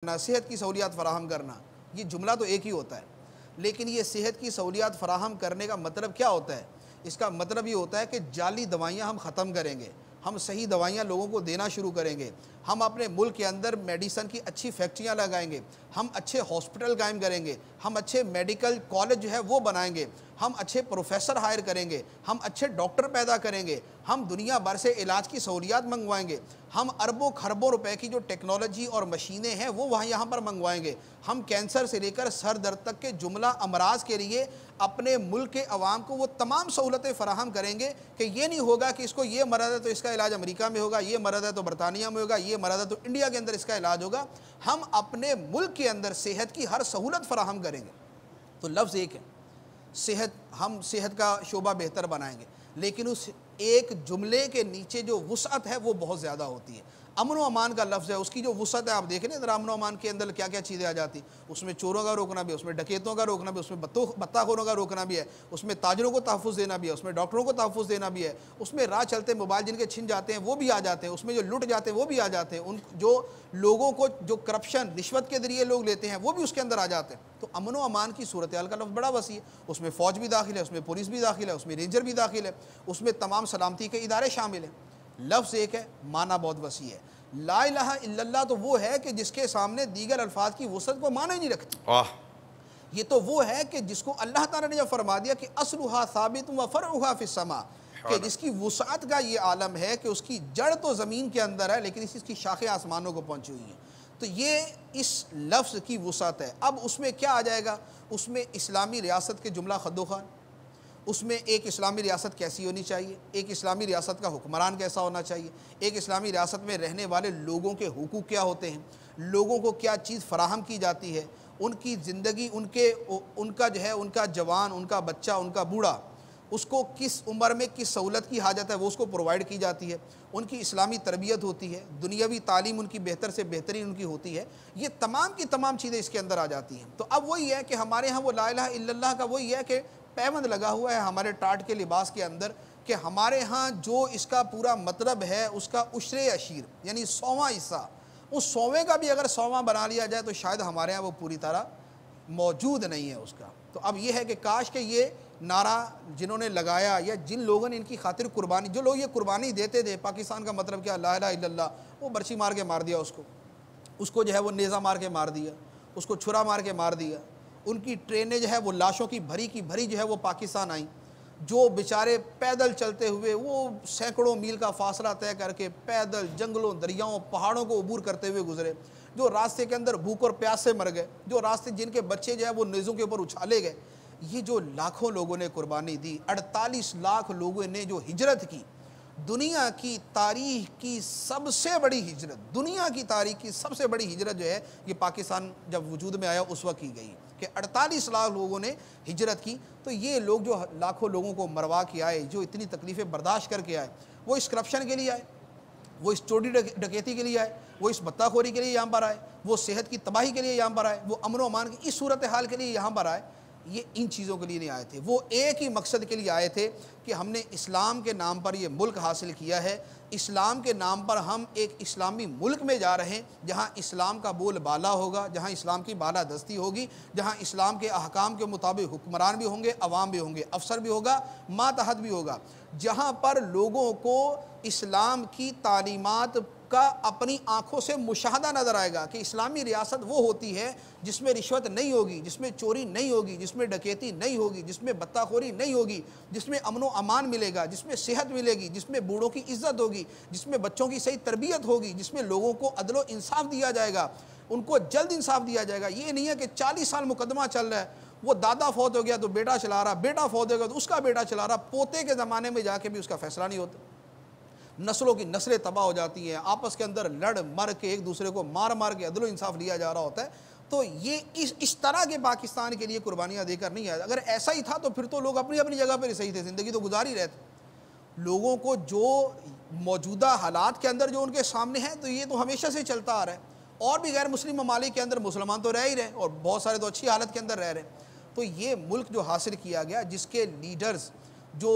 करना, सेहत की सहूलियात फ़राहम करना, ये जुमला तो एक ही होता है, लेकिन ये सेहत की सहूलियात फ़राहम करने का मतलब क्या होता है? इसका मतलब ये होता है कि जाली दवाइयाँ हम ख़त्म करेंगे, हम सही दवाइयाँ लोगों को देना शुरू करेंगे, हम अपने मुल्क के अंदर मेडिसन की अच्छी फैक्ट्रियाँ लगाएंगे, हम अच्छे हॉस्पिटल कायम करेंगे, हम अच्छे मेडिकल कॉलेज जो है वो बनाएंगे, हम अच्छे प्रोफेसर हायर करेंगे, हम अच्छे डॉक्टर पैदा करेंगे, हम दुनिया भर से इलाज की सहूलियात मंगवाएंगे, हम अरबों खरबों रुपए की जो टेक्नोलॉजी और मशीनें हैं वो वहाँ यहाँ पर मंगवाएंगे, हम कैंसर से लेकर सर दर्द तक के जुमला अमराज के लिए अपने मुल्क के अवाम को वो तमाम सहूलतें फ़राहम करेंगे कि ये नहीं होगा कि इसको ये मरद है तो इसका इलाज अमेरिका में होगा, ये मरद है तो बरतानिया में होगा, ये मरद है तो इंडिया के अंदर इसका इलाज होगा। हम अपने मुल्क के अंदर सेहत की हर सहूलत फ़राहम करेंगे। तो लफ्ज़ एक है, सेहत, हम सेहत का शोबा बेहतर बनाएंगे, लेकिन उस एक जुमले के नीचे जो वुसअत है वो बहुत ज़्यादा होती है। अमन व अमान का लफ्ज़ है, उसकी जो वुसअत है आप देखें ना, अमन व अमान के अंदर क्या क्या चीज़ें आ जाती, उसमें चोरों का रोकना भी है, उसमें डकैतों का रोकना भी, उसमें बत्ताखोरों का रोकना भी है, उसमें ताजरों को तहफ़्फ़ुज़ देना भी है, उसमें डॉक्टरों को तहफ़्फ़ुज़ देना भी है, उसमें राह चलते मोबाइल जिनके छिन जाते हैं वो भी आ जाते हैं, उसमें जो लुट जाते हैं वो भी आ जाते हैं, उन जो लोगों को जो करप्शन रिश्वत के ज़रिए लोग लेते हैं वो भी उसके अंदर आ जाते हैं। तो अमन व अमान की सूरत हाल का लफ्ज़ बड़ा वसी है, उसमें फ़ौज भी दाखिल है, उसमें पुलिस भी दाखिल है, उसमें रेंजर भी दाखिल है, उसमें तमाम सलामती के इदारे शामिल हैं। लफ्ज़ एक है, माना बहुत वसी है। ला इलाहा इल्लल्लाह तो वो है कि जिसके सामने दीगर अल्फाज की वसअत को माना ही नहीं रखती। ये तो वो है कि जिसको अल्लाह ताला ने जब फरमा दिया कि अस्लुहा साबित व फरउहा फिस्समा, कि जिसकी वसअत का ये आलम है कि उसकी जड़ तो ज़मीन के अंदर है लेकिन इसकी शाखें आसमानों को पहुँची हुई हैं। तो ये इस लफ्ज़ की वसअत है। अब उसमें क्या आ जाएगा? उसमें इस्लामी रियासत के जुमला खद्दो-ख़ान, उसमें एक इस्लामी रियासत कैसी होनी चाहिए, एक इस्लामी रियासत का हुक्मरान कैसा होना चाहिए, एक इस्लामी रियासत में रहने वाले लोगों के हुकूक क्या होते हैं, लोगों को क्या चीज़ फ़राहम की जाती है, उनकी ज़िंदगी, उनका जो है उनका जवान, उनका बच्चा, उनका बूढ़ा, उसको किस उम्र में किस सहूलत की हाजत है वो उसको प्रोवाइड की जाती है, उनकी इस्लामी तरबियत होती है, दुनियावी तालीम उनकी बेहतर से बेहतरीन उनकी होती है, ये तमाम की तमाम चीज़ें इसके अंदर आ जाती हैं। तो अब वही है कि हमारे यहाँ वो ला इलाहा इल्लल्लाह का वही है कि पैबंद लगा हुआ है हमारे टाट के लिबास के अंदर कि हमारे यहाँ जो इसका पूरा मतलब है उसका उश्रे अशीर यानी 100वां हिस्सा, उस 100वें का भी अगर 100वां बना लिया जाए तो शायद हमारे यहाँ वो पूरी तरह मौजूद नहीं है उसका। तो अब ये है कि काश के ये नारा जिन्होंने लगाया या जिन लोगों ने इनकी खातिर कुर्बानी, जो लोग ये कुर्बानी देते थे, पाकिस्तान का मतलब क्या, ला इलाहा इल्लल्लाह, वो बर्ची मार के मार दिया उसको जो है वो नेज़ा मार के मार दिया, उसको छुरा मार के मार दिया। उनकी ट्रेनें जो है वो लाशों की भरी जो है वो पाकिस्तान आई, जो बेचारे पैदल चलते हुए वो सैकड़ों मील का फासला तय करके पैदल जंगलों, दरियाओं, पहाड़ों को अबूर करते हुए गुजरे, जो रास्ते के अंदर भूख और प्यास से मर गए, जो रास्ते जिनके बच्चे जो है वो नेज़ों के ऊपर उछाले गए, ये जो लाखों लोगों ने कुर्बानी दी, 48 लाख लोगों ने जो हिजरत की, दुनिया की तारीख की सबसे बड़ी हिजरत, दुनिया की तारीख की सबसे बड़ी हिजरत जो है ये पाकिस्तान जब वजूद में आया उस वक्त की गई कि 48 लाख लोगों ने हिजरत की। तो ये लोग जो लाखों लोगों को मरवा के आए, जो इतनी तकलीफ़ें बर्दाश्त करके आए, वो इस करप्शन के लिए आए, वो इस चोरी डकैती के लिए आए, वो इस बत्ताखोरी के लिए यहाँ पर आए, वो सेहत की तबाही के लिए यहाँ पर आए, वो अमन व अमान की इस सूरत हाल के लिए यहाँ पर आए। ये इन चीज़ों के लिए नहीं आए थे, वो एक ही मकसद के लिए आए थे कि हमने इस्लाम के नाम पर ये मुल्क हासिल किया है, इस्लाम के नाम पर हम एक इस्लामी मुल्क में जा रहे हैं जहाँ इस्लाम का बोल बाला होगा, जहाँ इस्लाम की बाला दस्ती होगी, जहाँ इस्लाम के अहकाम के मुताबिक हुक्मरान भी होंगे, अवाम भी होंगे, अफसर भी होगा, मातहत भी होगा, जहाँ पर लोगों को इस्लाम की तालीमात का अपनी आँखों से मुशाहदा नज़र आएगा कि इस्लामी रियासत वो होती है जिसमें रिश्वत नहीं होगी, जिसमें चोरी नहीं होगी, जिसमें डकैती नहीं होगी, जिसमें बत्ताखोरी नहीं होगी, जिसमें अमन व अमान मिलेगा, जिसमें सेहत मिलेगी, जिसमें बूढ़ों की इज़्ज़त होगी, जिसमें बच्चों की सही तरबियत होगी, जिसमें लोगों को अदल व इंसाफ दिया जाएगा, उनको जल्द इंसाफ दिया जाएगा। ये नहीं है कि 40 साल मुकदमा चल रहा है, वो दादा फौत हो गया तो बेटा चला रहा, बेटा फौत हो गया तो उसका बेटा चला रहा, पोते के ज़माने में जाके भी उसका फैसला नहीं होता, नस्लों की नस्लें तबाह हो जाती हैं, आपस के अंदर लड़ मर के एक दूसरे को मार मार के अदल इंसाफ लिया जा रहा होता है। तो ये इस तरह के पाकिस्तान के लिए कुर्बानियाँ देकर नहीं आया। अगर ऐसा ही था तो फिर तो लोग अपनी अपनी जगह पर ही सही थे, ज़िंदगी तो गुजार ही रहते। लोगों को जो मौजूदा हालात के अंदर जो उनके सामने हैं तो ये तो हमेशा से चलता आ रहा है, और भी गैर मुस्लिम ममालिक के अंदर मुसलमान तो रह ही रहे और बहुत सारे तो अच्छी हालत के अंदर रह रहे। तो ये मुल्क जो हासिल किया गया, जिसके लीडर्स जो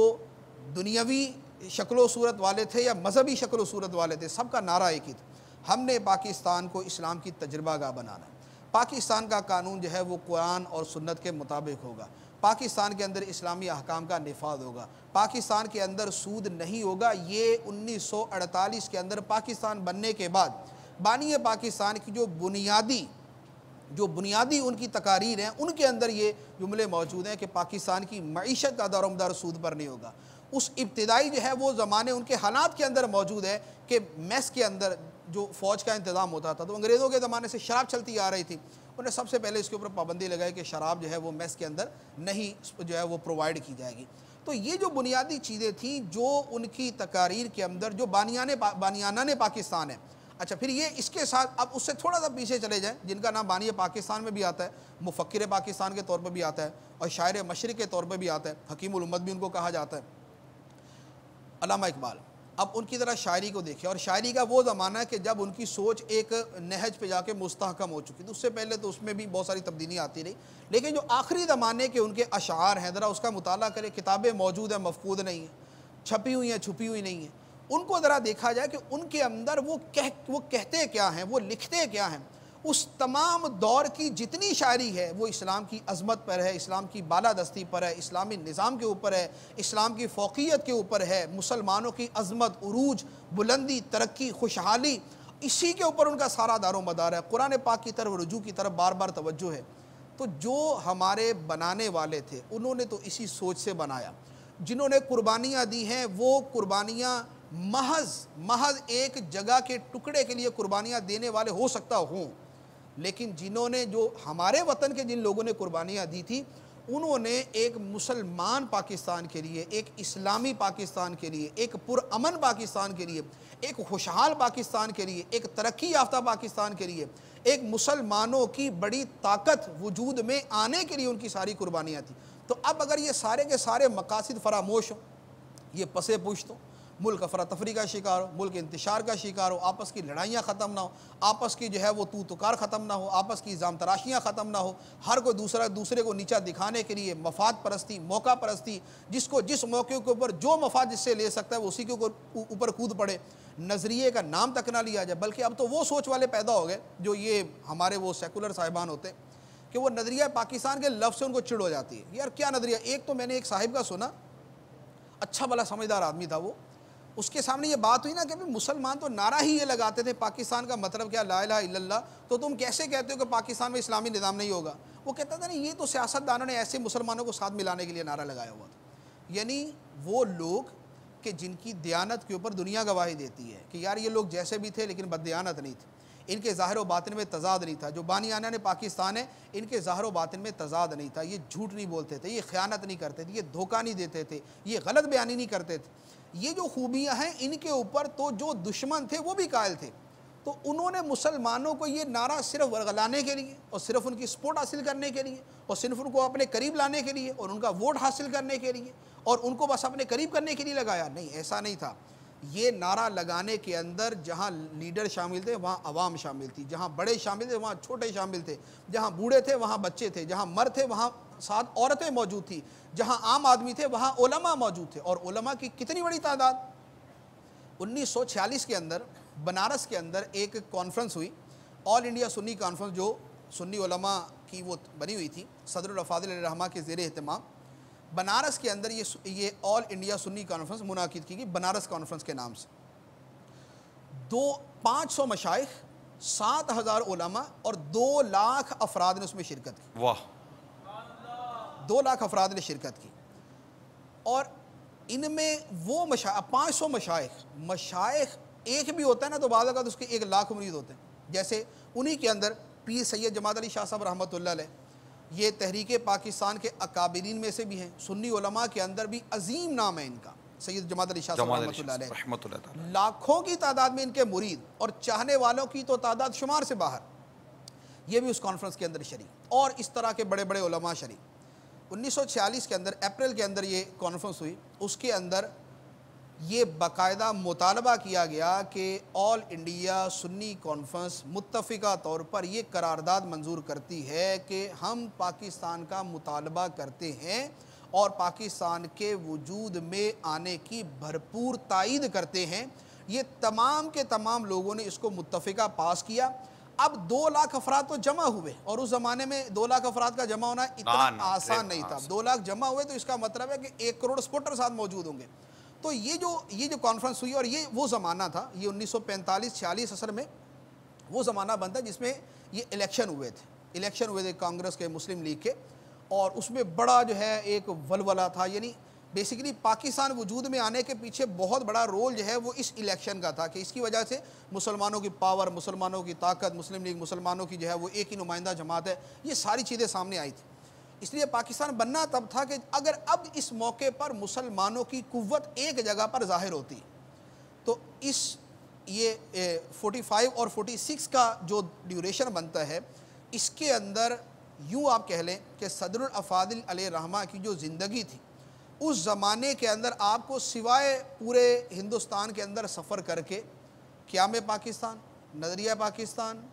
दुनियावी शक्लो सूरत वाले थे या मजहबी शक्लो सूरत वाले थे, सबका नारा एक ही था, हमने पाकिस्तान को इस्लाम की तजर्बागाह बनाना है। पाकिस्तान का कानून जो है वो कुरान और सुन्नत के मुताबिक होगा। पाकिस्तान के अंदर इस्लामी अहकाम का निफाज होगा। पाकिस्तान के अंदर सूद नहीं होगा। ये 1948 के अंदर पाकिस्तान बनने के बाद बानी पाकिस्तान की जो बुनियादी उनकी तकारीर हैं, उनके अंदर ये जुमले मौजूद हैं कि पाकिस्तान की मईशत का दारोमदार सूद पर नहीं होगा। उस इब्तिदाई जो है वो ज़माने उनके हालात के अंदर मौजूद है कि मेस के अंदर जो फ़ौज का इंतज़ाम होता था, तो अंग्रेज़ों के ज़माने से शराब चलती आ रही थी। उन्होंने सबसे पहले इसके ऊपर पाबंदी लगाई कि शराब जो है वो मेस के अंदर नहीं जो है वो प्रोवाइड की जाएगी। तो ये जो बुनियादी चीज़ें थी जो उनकी तकारीर के अंदर जो बानियाना ने पाकिस्तान है। अच्छा, फिर ये इसके साथ अब उससे थोड़ा सा पीछे चले जाएं, जिनका नाम बानी पाकिस्तान में भी आता है, मुफक्किर पाकिस्तान के तौर पर भी आता है और शायर मशरिक़ के तौर पर भी आता है, हकीमुल उम्मत भी उनको कहा जाता है, अल्लामा इकबाल। अब उनकी तरह शायरी को देखें, और शायरी का वो ज़माना है कि जब उनकी सोच एक नहज पे जाके मुस्तहकम हो चुकी थी। उससे पहले तो उसमें भी बहुत सारी तब्दीलियाँ आती रही, लेकिन जो आखिरी ज़माने के उनके अशार हैं, ज़रा उसका मुताला करें। किताबें मौजूद हैं, मफकूद नहीं हैं, छपी हुई हैं, छुपी हुई नहीं हैं। उनको ज़रा देखा जाए कि उनके अंदर वो कहते क्या हैं, वो लिखते क्या हैं। उस तमाम दौर की जितनी शायरी है वो इस्लाम की अज़मत पर है, इस्लाम की बालादस्ती पर है, इस्लामी निज़ाम के ऊपर है, इस्लाम की फ़ौक़ियत के ऊपर है, मुसलमानों की अज़मत, उरूज, बुलंदी, तरक्की, खुशहाली, इसी के ऊपर उनका सारा दारो मदार है। कुरान पाक की तरफ रुजू की तरफ बार बार तवज्जो है। तो जो हमारे बनाने वाले थे उन्होंने तो इसी सोच से बनाया। जिन्होंने कुर्बानियाँ दी हैं वो कुर्बानियाँ महज एक जगह के टुकड़े के लिए कुर्बानियाँ देने वाले हो सकता हों, लेकिन जिन्होंने जो हमारे वतन के जिन लोगों ने कुर्बानियाँ दी थी, उन्होंने एक मुसलमान पाकिस्तान के लिए, एक इस्लामी पाकिस्तान के लिए, एक पुरअमन पाकिस्तान के लिए, एक खुशहाल पाकिस्तान के लिए, एक तरक्की याफ्ता पाकिस्तान के लिए, एक मुसलमानों की बड़ी ताकत वजूद में आने के लिए उनकी सारी कुर्बानियाँ थी। तो अब अगर ये सारे के सारे मकासद फरामोश हो, ये पसे पुश्त हो, मुल्क अफरा तफरी का शिकार हो, मुल्क इंतशार का शिकार हो, आपस की लड़ाइयाँ ख़त्म ना हो, आपस की जो है वो तू तुकार ख़त्म ना हो, आपस की इल्ज़ाम तराशियाँ ख़त्म ना हो, हर कोई दूसरे को नीचा दिखाने के लिए मफाद परस्ती, मौका परस्ती, जिसको जिस मौके के ऊपर जो मफाद जिससे ले सकता है वो उसी के ऊपर कूद पड़े, नज़रिए का नाम तक ना लिया जाए। बल्कि अब तो वो सोच वाले पैदा हो गए जो ये हमारे वो सेकुलर साहिबान होते हैं कि वो नज़रिया पाकिस्तान के लफ्ज़ से उनको चिड़ हो जाती है। यार क्या नज़रिया। एक तो मैंने एक साहिब का सुना, अच्छा भला समझदार आदमी था वो, उसके सामने ये बात हुई ना कि मुसलमान तो नारा ही ये लगाते थे पाकिस्तान का मतलब क्या, ला इलाहा इल्लल्लाह, तो तुम कैसे कहते हो कि पाकिस्तान में इस्लामी निज़ाम नहीं होगा। वो कहता था नहीं, ये तो सियासतदानों ने ऐसे मुसलमानों को साथ मिलाने के लिए नारा लगाया हुआ था। यानी वो लोग कि जिनकी दयानत के ऊपर दुनिया गवाही देती है कि यार ये लोग जैसे भी थे लेकिन बददयानत नहीं थे, इनके ज़ाहिर व बातिन में तज़ाद नहीं था। जो बानियाना ने पाकिस्तान है, इनके ज़ाहिर व बातिन में तज़ाद नहीं था। ये झूठ नहीं बोलते थे, ये ख़यानत नहीं करते थे, ये धोखा नहीं देते थे, ये गलत बयानी नहीं करते थे। ये जो खूबियाँ हैं इनके ऊपर तो जो दुश्मन थे वो भी कायल थे। तो उन्होंने मुसलमानों को ये नारा सिर्फ वर्गलाने के लिए और सिर्फ उनकी सपोर्ट हासिल करने के लिए और सिर्फ उनको अपने करीब लाने के लिए और उनका वोट हासिल करने के लिए और उनको बस अपने करीब करने के लिए लगाया। नहीं, ऐसा नहीं था। ये नारा लगाने के अंदर जहाँ लीडर शामिल थे वहाँ अवाम शामिल थी, जहाँ बड़े शामिल थे वहाँ छोटे शामिल थे, जहाँ बूढ़े थे वहाँ बच्चे थे, जहाँ मर्द थे वहाँ साथ औरतें मौजूद थी, जहाँ आम आदमी थे वहाँ उलमा मौजूद थे। और उलमा की कितनी बड़ी तादाद। 1946 के अंदर बनारस के अंदर एक कॉन्फ्रेंस हुई, ऑल इंडिया सुन्नी कॉन्फ्रेंस, जो सुन्नी उलमा की वो बनी हुई थी सदरुल अफादिल रहमा के ज़ेर एहतमाम। बनारस के अंदर ये ऑल इंडिया सुन्नी कॉन्फ्रेंस मुनाकिद की गई बनारस कॉन्फ्रेंस के नाम से। 500 मशाइख, 7,000 उलमा और 2 लाख अफराद ने उसमें शिरकत की। वाह, 2 लाख अफराद ने शिरकत की। और इनमें वो 500 मशाइख एक भी होता है ना तो बाद अगर उसके 1 लाख मुरीद होते हैं। जैसे उन्हीं के अंदर पीर सैयद जमात अली शाह साहब रहमतुल्लाह अलैह, ये तहरीक पाकिस्तान के अकाबिरीन में से भी हैं। सुन्नी उलमा के अंदर भी अजीम नाम है इनका, सैयद जमात अली शाह साहब रहमतुल्लाह अलैह। लाखों की तादाद में इनके मुरीद और चाहने वालों की तो तादाद शुमार से बाहर। ये भी उस कॉन्फ्रेंस के अंदर शरीक और इस तरह के बड़े बड़े उलमा शरीक। 1946 के अंदर अप्रैल के अंदर ये कॉन्फ्रेंस हुई। उसके अंदर ये बाकायदा मुतालबा किया गया कि ऑल इंडिया सुन्नी कॉन्फ्रेंस मुत्तफ़िका तौर पर ये करारदाद मंजूर करती है कि हम पाकिस्तान का मुतालबा करते हैं और पाकिस्तान के वजूद में आने की भरपूर तायीद करते हैं, ये तमाम के तमाम लोगों ने इसको मुत्तफ़िका पास किया। अब 2 लाख अफराद तो जमा हुए, और उस ज़माने में 2 लाख अफराद का जमा होना इतना आसान नहीं था। 2 लाख जमा हुए तो इसका मतलब है कि 1 करोड़ सपोर्टर साथ मौजूद होंगे। तो ये जो कॉन्फ्रेंस हुई, और ये वो ज़माना था, ये 1945-46 असल में वो ज़माना बनता है जिसमें ये इलेक्शन हुए थे कांग्रेस के, मुस्लिम लीग के, और उसमें बड़ा जो है एक वलवला था। यानी बेसिकली पाकिस्तान वजूद में आने के पीछे बहुत बड़ा रोल जो है वो इस इलेक्शन का था, कि इसकी वजह से मुसलमानों की पावर, मुसलमानों की ताकत, मुस्लिम लीग मुसलमानों की जो है वो एक ही नुमाइंदा जमात है, ये सारी चीज़ें सामने आई थी। इसलिए पाकिस्तान बनना तब था कि अगर अब इस मौके पर मुसलमानों की कुव्वत एक जगह पर ज़ाहिर होती, तो ये 45 और 46 का जो ड्यूरेशन बनता है, इसके अंदर यूँ आप कह लें कि सदरुल अफादिल अलैहिर्रहमा की जो ज़िंदगी थी, उस ज़माने के अंदर आपको सिवाय पूरे हिंदुस्तान के अंदर सफ़र करके क़याम पाकिस्तान, नज़रिया पाकिस्तान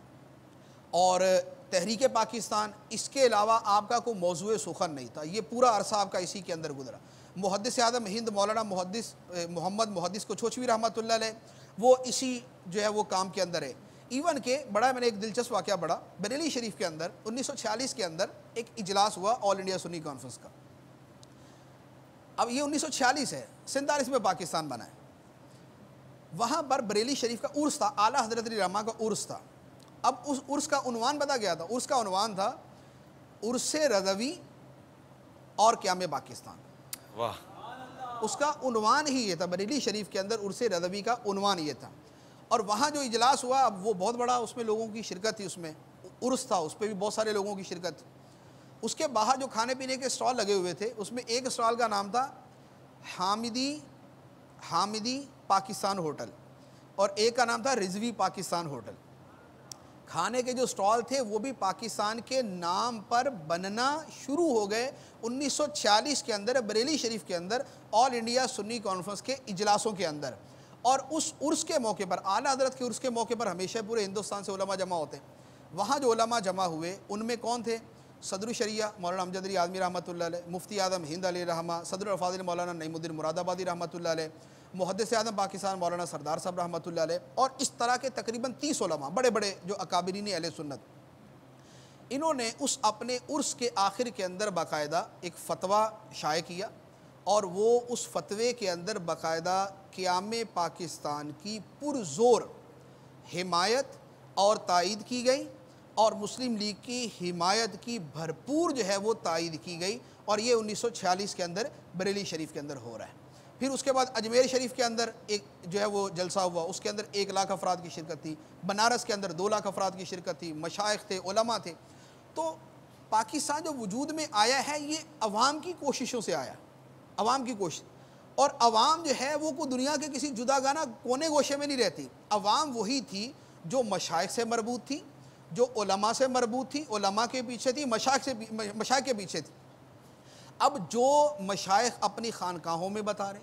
और तहरीक पाकिस्तान, इसके अलावा आपका कोई मौज़ूए सुखन नहीं था। ये पूरा अरसा आपका इसी के अंदर गुजरा। मुहद्दिस आज़म हिंद मौलाना मोहम्मद मुहद्दिस कोचौचवी रहमतुल्लाह अलैह, वो इसी जो है वो काम के अंदर है। इवन के बड़ा, मैंने एक दिलचस्प वाक़या पढ़ा, बरेली शरीफ के अंदर 1946 के अंदर एक इजलास हुआ ऑल इंडिया सुन्नी कॉन्फ्रेंस का। अब ये 1946 है, 47 में पाकिस्तान बना है। वहाँ पर बरेली शरीफ का उर्स था, आला हज़रत अली रहमा का उर्स था। अब उस उर्स का उन्वान पता क्या था? उर्स का उन्वान था उर्से रज़वी और क़याम पाकिस्तान। वाह। उसका उन्वान ही ये था, बरेली शरीफ के अंदर उर्से रज़वी का उन्वान ये था। और वहाँ जो इजलास हुआ, अब वो बहुत बड़ा, उसमें लोगों की शिरकत थी, उसमें उर्स था, उस पर भी बहुत सारे लोगों की शिरकत थी। उसके बाहर जो खाने पीने के स्टॉल लगे हुए थे, उसमें एक स्टॉल का नाम था हामिदी पाकिस्तान होटल, और एक का नाम था रिजवी पाकिस्तान होटल। खाने के जो स्टॉल थे वो भी पाकिस्तान के नाम पर बनना शुरू हो गए 1946 के अंदर, बरेली शरीफ के अंदर, ऑल इंडिया सुन्नी कॉन्फ्रेंस के इजलासों के अंदर। और उस उर्स के मौके पर, आला हज़रत के उर्स के मौके पर हमेशा पूरे हिंदुस्तान से उलमा जमा होते हैं। वहाँ जो उलमा जमा हुए उनमें कौन थे? सदरुल शरिया मौलाना अमजद अली आज़मी रहमतुल्लाह अलैह, मुफ्ती आज़म हिंद अली रहमा, सदरुल अफ़ाज़िल मौलाना नईमुद्दीन मुरादाबादी रहमतुल्लाह अलैह, मुहद्दिस आज़म पाकिस्तान मौलाना सरदार साहब रहमतुल्लाह अलैह, और इस तरह के तकरीबन 30 उलमा, बड़े बड़े जो अकाबिरीन अहले सुन्नत, इन्होंने उस अपने उर्स के आखिर के अंदर बाकायदा एक फ़तवा शाये किया, और वो उस फतवे के अंदर बाकायदा क़याम पाकिस्तान की पुरज़ोर हिमायत और तायीद की गई, और मुस्लिम लीग की हिमायत की भरपूर जो है वो तायीद की गई। और ये 1946 के अंदर बरेली शरीफ के अंदर हो रहा है। फिर उसके बाद अजमेर शरीफ के अंदर एक जो है वो जलसा हुआ, उसके अंदर 1 लाख अफराद की शिरकत थी। बनारस के अंदर 2 लाख अफराद की शिरकत थी, मशाइख थे, उलमा थे। तो पाकिस्तान जो वजूद में आया है, ये अवाम की कोशिशों से आया, अवाम की कोशिश। और अवाम जो है वो को दुनिया के किसी जुदागाना कोने गोशे में नहीं रहती। अवाम वही थी जो मशाइख से मरबूत थी, जो उलमा से मरबूत थी, उलमा के पीछे थी, मशाइख के पीछे थी। अब जो मशाइख अपनी खानकाहों में बता रहे,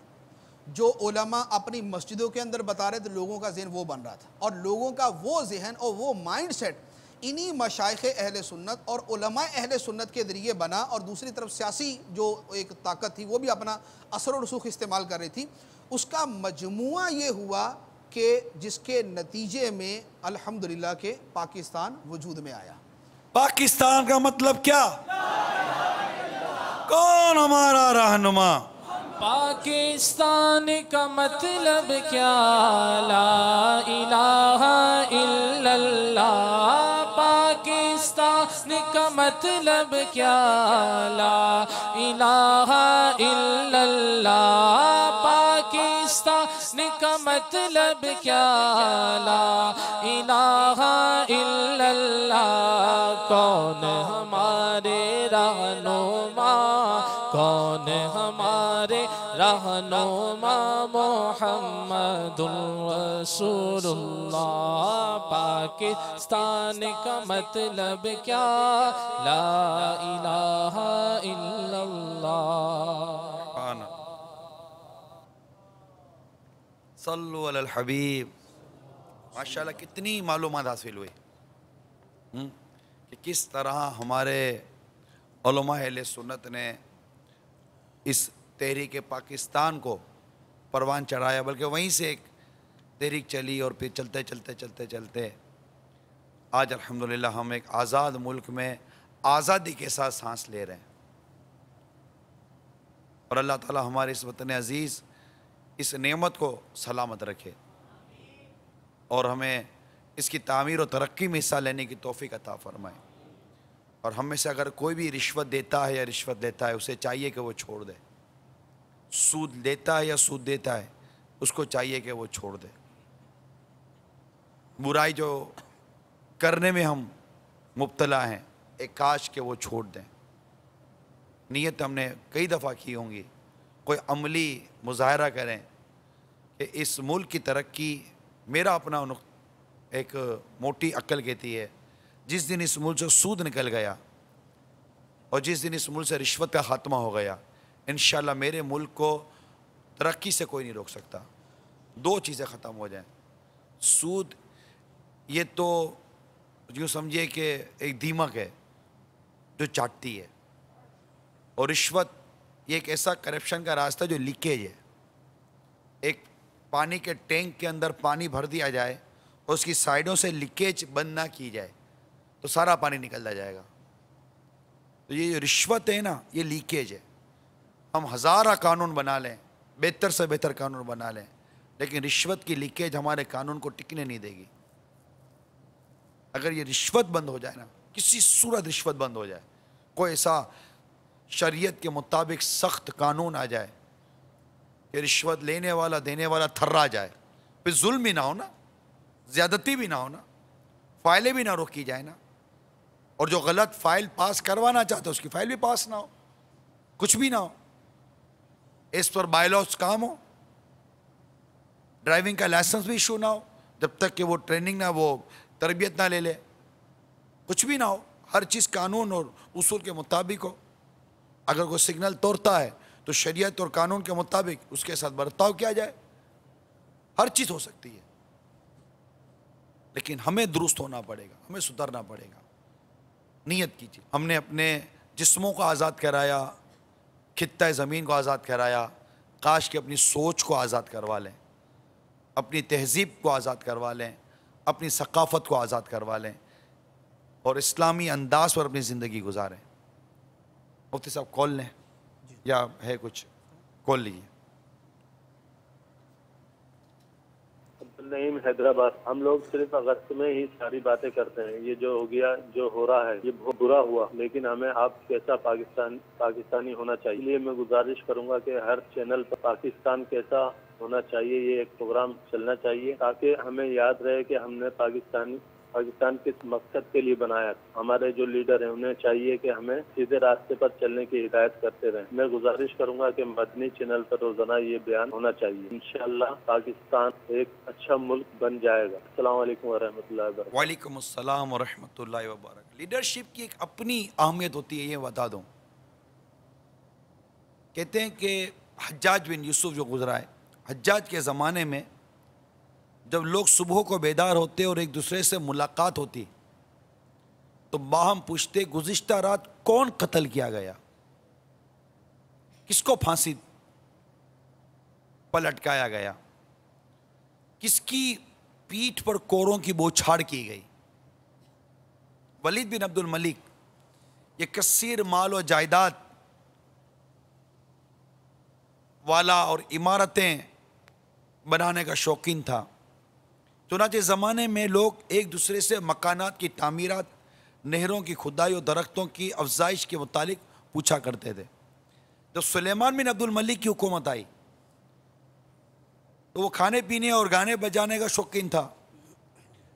जो उलमा अपनी मस्जिदों के अंदर बता रहे, तो लोगों का जहन वो बन रहा था। और लोगों का वो जहन और वो माइंड सेट इन्हीं मशाइख अहले सुन्नत और उलमा अहले सुन्नत के ज़रिए बना। और दूसरी तरफ सियासी जो एक ताकत थी वो भी अपना असर और रसूख इस्तेमाल कर रही थी। उसका मजमुआ ये हुआ कि जिसके नतीजे में अल्हम्दुलिल्लाह के पाकिस्तान वजूद में आया। पाकिस्तान का मतलब क्या? कौन हमारा रहनुमा? पाकिस्तान का मतलब क्या? ला इलाहा इल्लल्लाह। पाकिस्तान का मतलब क्या? ला इलाहा इल्लल्लाह। पाकिस्तान का मतलब क्या? ला इलाहा इल्लल्लाह। कौन हमारे रहनुमा? कौन हमारे रहनुमा? मोहम्मदुर रसूलुल्लाह। पाकिस्तान का मतलब क्या? ला इलाहा इल्लल्लाह। सल्लु अलल हबीब। माशाल्लाह कितनी मालूमात हासिल हुई कि किस तरह हमारे उलमा अहले सुन्नत ने इस तहरीक पाकिस्तान को परवान चढ़ाया। बल्कि वहीं से एक तहरीक चली और फिर चलते चलते चलते चलते आज अल्हम्दुलिल्लाह हम एक आज़ाद मुल्क में आज़ादी के साथ सांस ले रहे हैं। और अल्लाह ताला हमारे इस वतन अज़ीज़ इस नेमत को सलामत रखे और हमें इसकी तामीर और तरक्की में हिस्सा लेने की तौफीक अता फ़रमाए। और हम में से अगर कोई भी रिश्वत देता है या रिश्वत लेता है, उसे चाहिए कि वो छोड़ दे। सूद लेता है या सूद देता है, उसको चाहिए कि वो छोड़ दे। बुराई जो करने में हम मुब्तला हैं, एक काश के वो छोड़ दें। नीयत हमने कई दफ़ा की होंगी, कोई अमली मुजाहरा करें कि इस मुल्क की तरक्की, मेरा अपना एक मोटी अक्ल कहती है, जिस दिन इस मुल्क से सूद निकल गया और जिस दिन इस मुल्क से रिश्वत का ख़ात्मा हो गया, इंशाअल्लाह मेरे मुल्क को तरक्की से कोई नहीं रोक सकता। दो चीज़ें ख़त्म हो जाएं, सूद ये तो यूँ समझिए कि एक दीमक है जो चाटती है, और रिश्वत ये एक ऐसा करप्शन का रास्ता जो लीकेज है। एक पानी के टैंक के अंदर पानी भर दिया जाए और उसकी साइडों से लीकेज बंद ना की जाए तो सारा पानी निकलता जाएगा। तो ये जो रिश्वत है ना, ये लीकेज है। हम हज़ारा कानून बना लें, बेहतर से बेहतर कानून बना लें, लेकिन रिश्वत की लीकेज हमारे कानून को टिकने नहीं देगी। अगर ये रिश्वत बंद हो जाए ना, किसी सूरत रिश्वत बंद हो जाए, कोई ऐसा शरीयत के मुताबिक सख्त कानून आ जाए कि रिश्वत लेने वाला देने वाला थर्रा जाए, फिर जुल्म भी ना हो ना, ज़्यादती भी ना हो ना, फाइलें भी ना रोकी जाए ना, और जो गलत फाइल पास करवाना चाहते उसकी फाइल भी पास ना हो, कुछ भी ना हो, इस पर बायलॉज काम हो, ड्राइविंग का लाइसेंस भी इशू ना हो जब तक कि वो ट्रेनिंग ना, वो तरबियत ना ले ले, कुछ भी ना हो, हर चीज़ कानून और उसूल के मुताबिक हो। अगर कोई सिग्नल तोड़ता है तो शरीयत और कानून के मुताबिक उसके साथ बर्ताव किया जाए। हर चीज़ हो सकती है, लेकिन हमें दुरुस्त होना पड़ेगा, हमें सुधरना पड़ेगा। नियत कीजिए, हमने अपने जिस्मों को आज़ाद कराया, खित्ता ज़मीन को आज़ाद कराया, काश कि अपनी सोच को आज़ाद करवा लें, अपनी तहज़ीब को आज़ाद करवा लें, अपनी सकाफ़त को आज़ाद करवा लें और इस्लामी अंदाज पर अपनी ज़िंदगी गुजारें। मुफ्ती साहब कॉल लें या है कुछ, कॉल लीजिए। नईम हैदराबाद। हम लोग सिर्फ अगस्त में ही सारी बातें करते हैं, ये जो हो गया, जो हो रहा है, ये बहुत बुरा हुआ, लेकिन हमें आप कैसा पाकिस्तानी होना चाहिए। इसलिए मैं गुजारिश करूंगा कि हर चैनल पर पाकिस्तान कैसा होना चाहिए ये एक प्रोग्राम चलना चाहिए, ताकि हमें याद रहे कि हमने पाकिस्तान किस मकसद के लिए बनाया। हमारे जो लीडर हैं उन्हें चाहिए कि हमें सीधे रास्ते पर चलने की हिदायत करते रहें। मैं गुजारिश करूंगा कि मदनी चैनल पर रोजाना ये बयान होना चाहिए। इंशाअल्लाह पाकिस्तान एक अच्छा मुल्क बन जाएगा। अस्सलाम वालेकुम वरहमतुल्लाहि वबरकातुहू। वालेकुम अस्सलाम वरहमतुल्लाहि वबरकातुहू। लीडरशिप की एक अपनी अहमियत होती है, ये बता दूं। कहते हैं कि हज्जाज बिन यूसुफ जो गुजरा है, हज्जाज के ज़माने में जब लोग सुबह को बेदार होते और एक दूसरे से मुलाकात होती तो बाहम पूछते, गुज़िश्ता रात कौन कत्ल किया गया, किसको फांसी पर लटकाया गया, किसकी पीठ पर कोरों की बौछार की गई। वलीद बिन अब्दुल मलिक ये कसीर माल और जायदाद वाला और इमारतें बनाने का शौकीन था। चुनांचे ज़माने में लोग एक दूसरे से मकानात की तामीरात, नहरों की खुदाई और दरख्तों की अफजाइश के मुतालिक पूछा करते थे। जब सुलेमान बिन अब्दुल मलिक की हुकूमत आई तो वो खाने पीने और गाने बजाने का शौकीन था।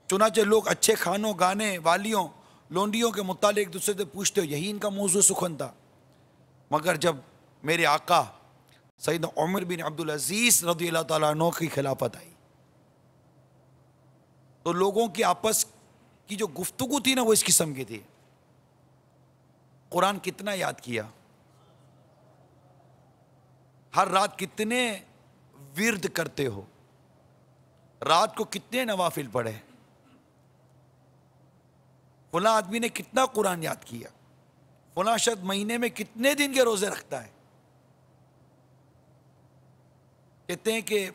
चुनांचे लोग अच्छे खानों, गाने वालियों, लोंडियों के मुतालिक एक दूसरे से पूछते हो, यही इनका मौजू सुखन था। मगर जब मेरे आका सैयदना उमर बिन अब्दुल अजीज़ रज़ियल्लाहु ताला अन्हु की खिलाफत आई तो लोगों की आपस की जो गुफ्तगू थी ना, वो इस किस्म की थी। कुरान कितना याद किया, हर रात कितने विर्द करते हो, रात को कितने नवाफिल पढ़े, फला आदमी ने कितना कुरान याद किया, फला शख्स महीने में कितने दिन के रोजे रखता है। कहते हैं कि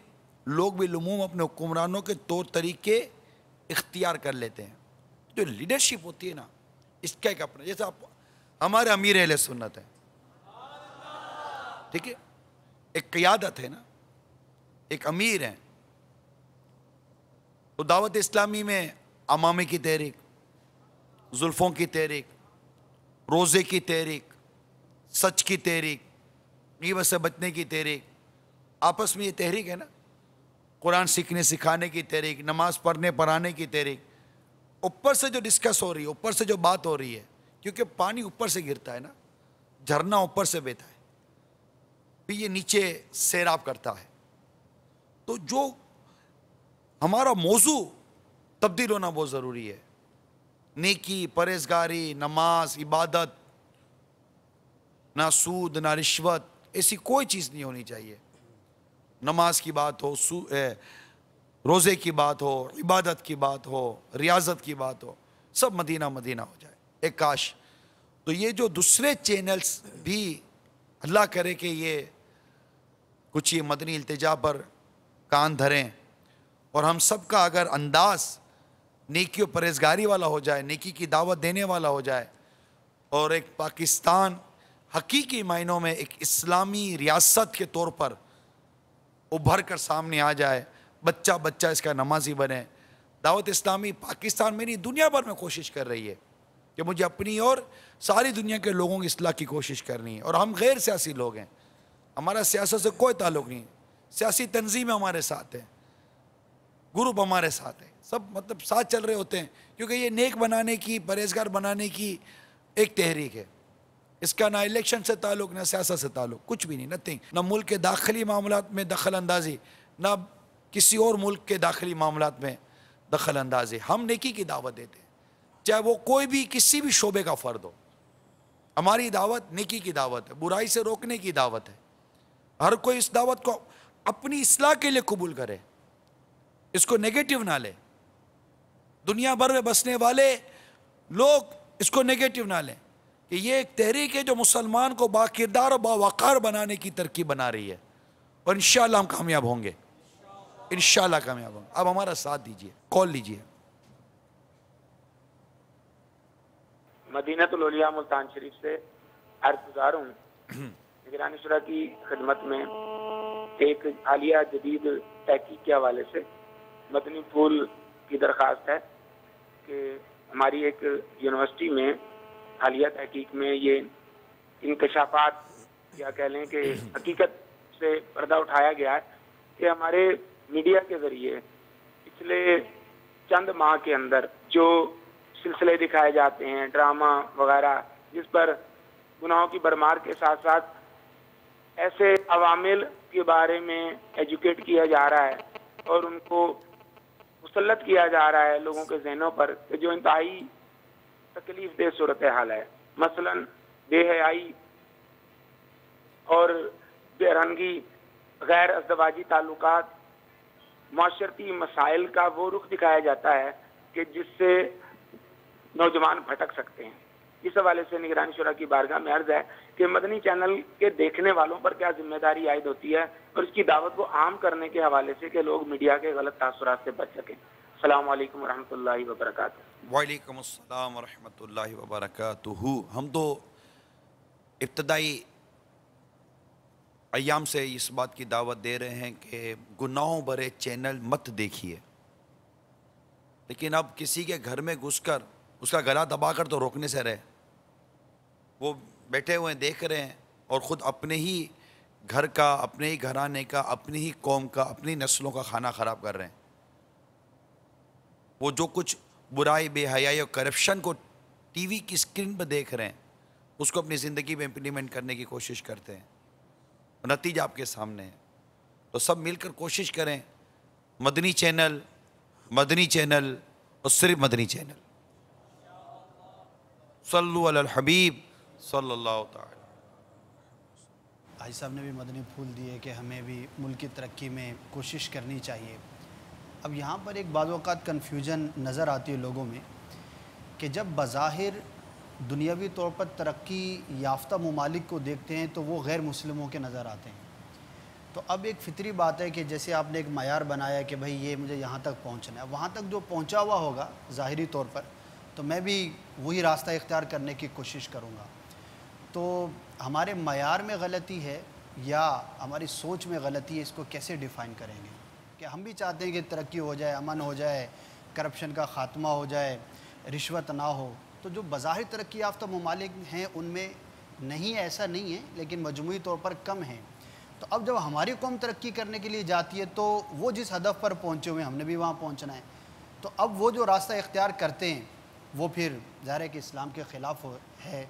लोग भी लुमूम अपने हुक्मरानों के तौर तरीके इख्तियार कर लेते हैं। जो लीडरशिप होती है ना, इसका एक अपना, जैसे आप हमारे अमीर अहले सुन्नत है, ठीक है, एक क़ियादत है ना, एक अमीर है। तो दावत इस्लामी में अमामे की तहरीक, जुल्फ़ों की तहरीक, रोज़े की तहरीक, सच की तहरीक, ग़ीबत से बचने की तहरीक, आपस में ये तहरीक है ना, कुरान सीखने सिखाने की तहरीक, नमाज पढ़ने पढ़ाने की तहरीक, ऊपर से जो डिस्कस हो रही है, ऊपर से जो बात हो रही है, क्योंकि पानी ऊपर से गिरता है ना, झरना ऊपर से बहता है, फिर ये नीचे सैराब करता है। तो जो हमारा मौजू तब्दील होना बहुत ज़रूरी है। नेकी, परहेज़गारी, नमाज, इबादत, ना सूद ना रिश्वत, ऐसी कोई चीज़ नहीं होनी चाहिए। नमाज की बात हो, रोज़े की बात हो, इबादत की बात हो, रियाजत की बात हो, सब मदीना मदीना हो जाए। एक काश तो ये जो दूसरे चैनल्स भी अल्लाह करे कि ये कुछ ये मदनी इल्तिजा पर कान धरें और हम सब का अगर अंदाज नेकी और परहेज़गारी वाला हो जाए, नेकी की दावत देने वाला हो जाए, और एक पाकिस्तान हकीकी मायनों में एक इस्लामी रियासत के तौर पर उभर कर सामने आ जाए, बच्चा बच्चा इसका नमाजी बने। दावत इस्लामी पाकिस्तान में नहीं, दुनिया भर में कोशिश कर रही है कि मुझे अपनी और सारी दुनिया के लोगों की इस्लाह की कोशिश करनी है। और हम गैर सियासी लोग हैं, हमारा सियासत से कोई ताल्लुक़ नहीं, सियासी तंजीम हमारे साथ है, ग्रुप हमारे साथ है, सब मतलब साथ चल रहे होते हैं, क्योंकि ये नेक बनाने की, परहेज़गार बनाने की एक तहरीक है। इसका ना इलेक्शन से ताल्लुक़, ना सियासत से ताल्लुक़, कुछ भी नहीं, नथिंग। ना मुल्क के दाखिली मामलात में दखल अंदाजी, ना किसी और मुल्क के दाखिली मामलात में दखल अंदाजी। हम नेकी की दावत देते हैं, चाहे वो कोई भी किसी भी शोबे का फ़र्द हो। हमारी दावत नेकी की दावत है, बुराई से रोकने की दावत है। हर कोई इस दावत को अपनी इस्लाह के लिए कबूल करे, इसको नेगेटिव ना ले। दुनिया भर में बसने वाले लोग इसको नेगेटिव ना लें कि ये एक तहरीक है जो मुसलमान को बाकिरदार और बावकार बनाने की तरकीब बना रही है, और इंशाअल्लाह हम कामयाब होंगे, इंशाअल्लाह कामयाब होंगे। अब हमारा साथ दीजिए, कॉल लीजिए। मदीनतुल औलिया मुल्तान शरीफ से अर्ज़ गुज़ार हूँ, निगरानी शुरा की खिदमत में एक हालिया जदीद तहकीक के हवाले से मदनी फूल की दरख्वास्त है कि हमारी एक यूनिवर्सिटी में हालिया तहकीक में ये इंकशाफात या कह लें कि हकीकत से पर्दा उठाया गया है कि हमारे मीडिया के ज़रिए पिछले चंद माह के अंदर जो सिलसिले दिखाए जाते हैं, ड्रामा वगैरह, जिस पर गुनाहों की भरमार के साथ साथ ऐसे अवामिल के बारे में एजुकेट किया जा रहा है और उनको मुसल्लत किया जा रहा है लोगों के जहनों पर, जो इंतहाई तकलीफ दे सूरत हाल है। मसलन बेहयाई और बेरंगी, गैर अज़दवाजी ताल्लुकात, माशरती मसाइल का वो रुख दिखाया जाता है कि जिससे नौजवान भटक सकते हैं। इस हवाले से निगरानी शुरा की बारगाह में अर्ज है कि मदनी चैनल के देखने वालों पर क्या जिम्मेदारी आयद होती है और इसकी दावत को आम करने के हवाले से कि लोग मीडिया के गलत तासुरात से बच सकें। अस्सलाम वालेकुम रहमतुल्लाहि व बरकातुहू। वालेकुम अस्सलाम व रहमतुल्लाहि व बरकातुहू। हम तो इब्तदाई अय्याम से इस बात की दावत दे रहे हैं कि गुनाहों भरे चैनल मत देखिए, लेकिन अब किसी के घर में घुसकर उसका गला दबाकर तो रोकने से रहे। वो बैठे हुए देख रहे हैं और ख़ुद अपने ही घर का, अपने ही घराने का, अपनी ही कौम का, अपनी नस्लों का खाना ख़राब कर रहे हैं। वो जो कुछ बुराई, बेहयाई और करप्शन को टीवी की स्क्रीन पर देख रहे हैं, उसको अपनी ज़िंदगी में इम्प्लीमेंट करने की कोशिश करते हैं। नतीजा आपके सामने है। तो सब मिलकर कोशिश करें, मदनी चैनल और सिर्फ मदनी चैनल। सल्लु अलल हबीब सल्लल्लाहु तआला। भाई साहब ने भी मदनी फूल दिए कि हमें भी मुल्क की तरक्की में कोशिश करनी चाहिए। अब यहाँ पर एक बाद वक़्त कन्फ्यूजन नज़र आती है लोगों में कि जब बज़ाहिर दुनियावी तौर पर तरक्की याफ्ता ममालिक को देखते हैं तो वो गैर मुस्लिमों के नज़र आते हैं। तो अब एक फितरी बात है कि जैसे आपने एक मयार बनाया कि भाई ये मुझे यहाँ तक पहुँचना है, वहाँ तक जो पहुँचा हुआ होगा ज़ाहिरी तौर पर, तो मैं भी वही रास्ता इख्तियार करने की कोशिश करूँगा। तो हमारे मयार में गलती है या हमारी सोच में गलती है, इसको कैसे डिफ़ाइन करेंगे? कि हम भी चाहते हैं कि तरक्की हो जाए, अमन हो जाए, करप्शन का ख़ात्मा हो जाए, रिश्वत ना हो, तो जो बज़ाहिर तरक्की याफ्ता ममालिक हैं उनमें नहीं है, ऐसा नहीं है, लेकिन मजमूई तौर पर कम हैं। तो अब जब हमारी कौम तरक्की करने के लिए जाती है तो वो जिस हदफ पर पहुँचे हुए हैं हमने भी वहाँ पहुँचना है। तो अब वो जो रास्ता इख्तियार करते हैं वो फिर ज़ाहिर है कि इस्लाम के ख़िलाफ़ है।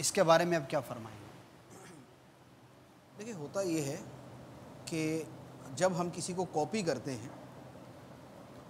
इसके बारे में अब क्या फरमाएंगे? देखिए, होता ये है कि जब हम किसी को कॉपी करते हैं